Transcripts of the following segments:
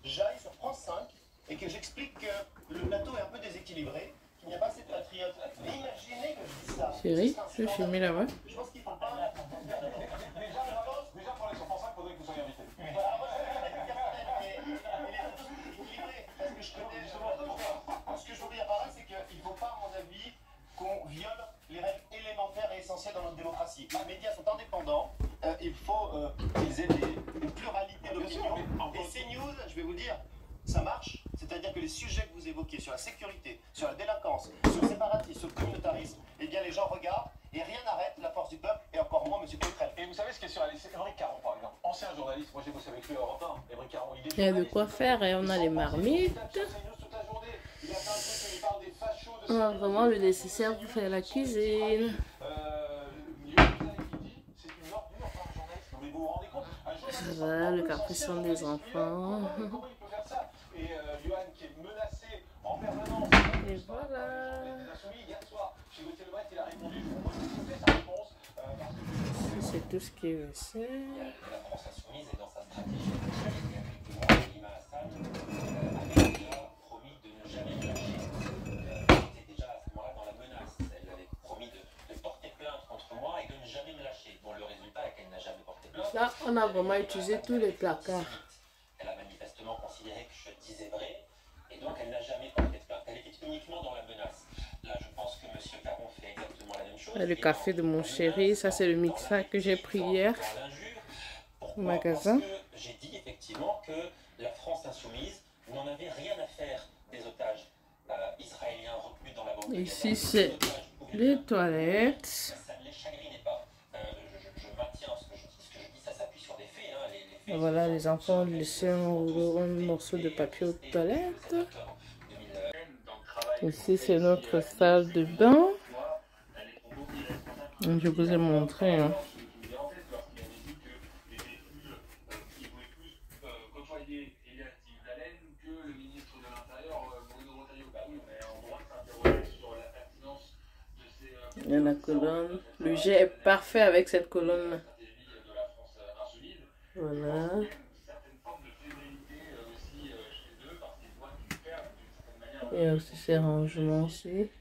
j'aille sur France 5 et que j'explique que le plateau est un peu déséquilibré, qu'il n'y a pas assez de patriotes. Mais imaginez que je dise ça. Chérie, je suis mis là-bas. Je pense qu'il faut pas. Déjà, pour aller sur France 5, il faudrait que vous soyez invité. Voilà, moi, il est tout équilibré. Parce que je connais. Ce que je veux dire par là, c'est qu'il ne faut pas, à mon avis, qu'on viole les règles élémentaires et essentielles dans notre démocratie. Les médias sont indépendants. Il faut qu'ils aient une pluralité d'opinions. Et CNews, je vais vous dire, ça marche. C'est-à-dire que les sujets que vous évoquez sur la sécurité, sur la délinquance, sur le séparatisme, sur le communautarisme, eh bien les gens regardent et rien n'arrête la force du peuple et encore moins M. Coquerel. Et vous savez ce qui est sur la liste? Émeric Caron, par exemple, ancien journaliste. Moi, j'ai bossé avec lui à Europe 1. Émeric Caron, il est Il y a de quoi faire et on a les marmites. On a vraiment le nécessaire pour faire la cuisine. Voilà, le capuchon des enfants. Et voilà. C'est tout ce qui est vaisselle. La France insoumise est dans sa stratégie. Effectivement, Halima Assad avait déjà promis de ne jamais me lâcher. Elle était déjà à ce moment-là dans la menace. Elle avait promis de porter plainte contre moi et de ne jamais me lâcher. Bon, le résultat est qu'elle n'a jamais porté plainte. Là, on a vraiment utilisé tous les placards. Elle a manifestement considéré que je disais vrai et donc elle n'a jamais porté plainte. Elle était uniquement dans la menace. Là, je pense que M. Caron fait exactement la même chose. Le café de mon chéri, ça c'est le mixeur que j'ai pris hier au magasin. J'ai dit effectivement que la France insoumise n'en avait rien à faire des otages israéliens retenus dans la bande. Ici c'est les toilettes. Ça ne les chagrinait pas. Je maintiens ce que je dis, ça s'appuie sur des faits. Les faits Voilà, les enfants ont laissé un morceau de papier aux toilettes. Ici c'est notre salle de bain. Je vous ai montré. Hein. Il y a la colonne. Le jet est parfait avec cette colonne. Voilà. Il y a aussi ces rangements aussi.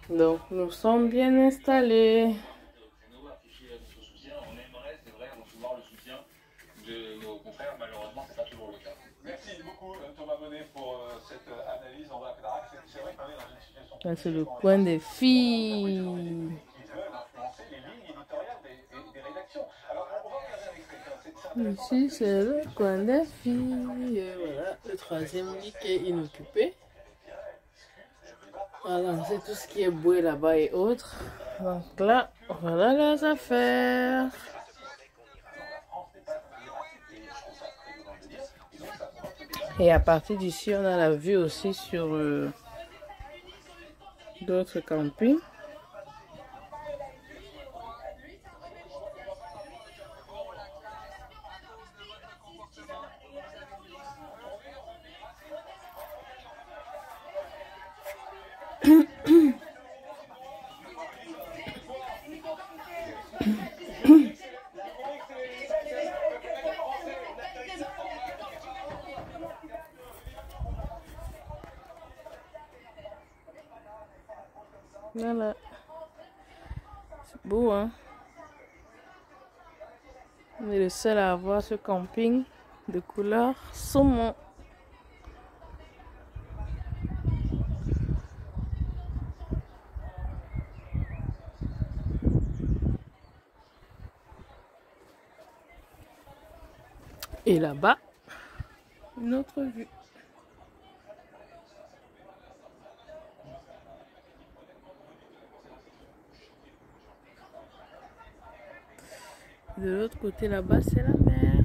Donc nous sommes bien installés. Merci beaucoup Thomas Bonnet pour cette analyse. On va c'est vrai qu'on est dans une situation. Là c'est le coin des filles. Ici c'est le coin des filles. Et voilà, le troisième lit qui est inoccupé. Voilà, c'est tout ce qui est bouée là-bas et autres. Donc là, voilà les affaires. Et à partir d'ici, on a la vue aussi sur d'autres campings. Voilà. C'est beau, hein? On est le seul à avoir ce camping de couleur saumon. Et là-bas, une autre vue. De l'autre côté là-bas, c'est la mer.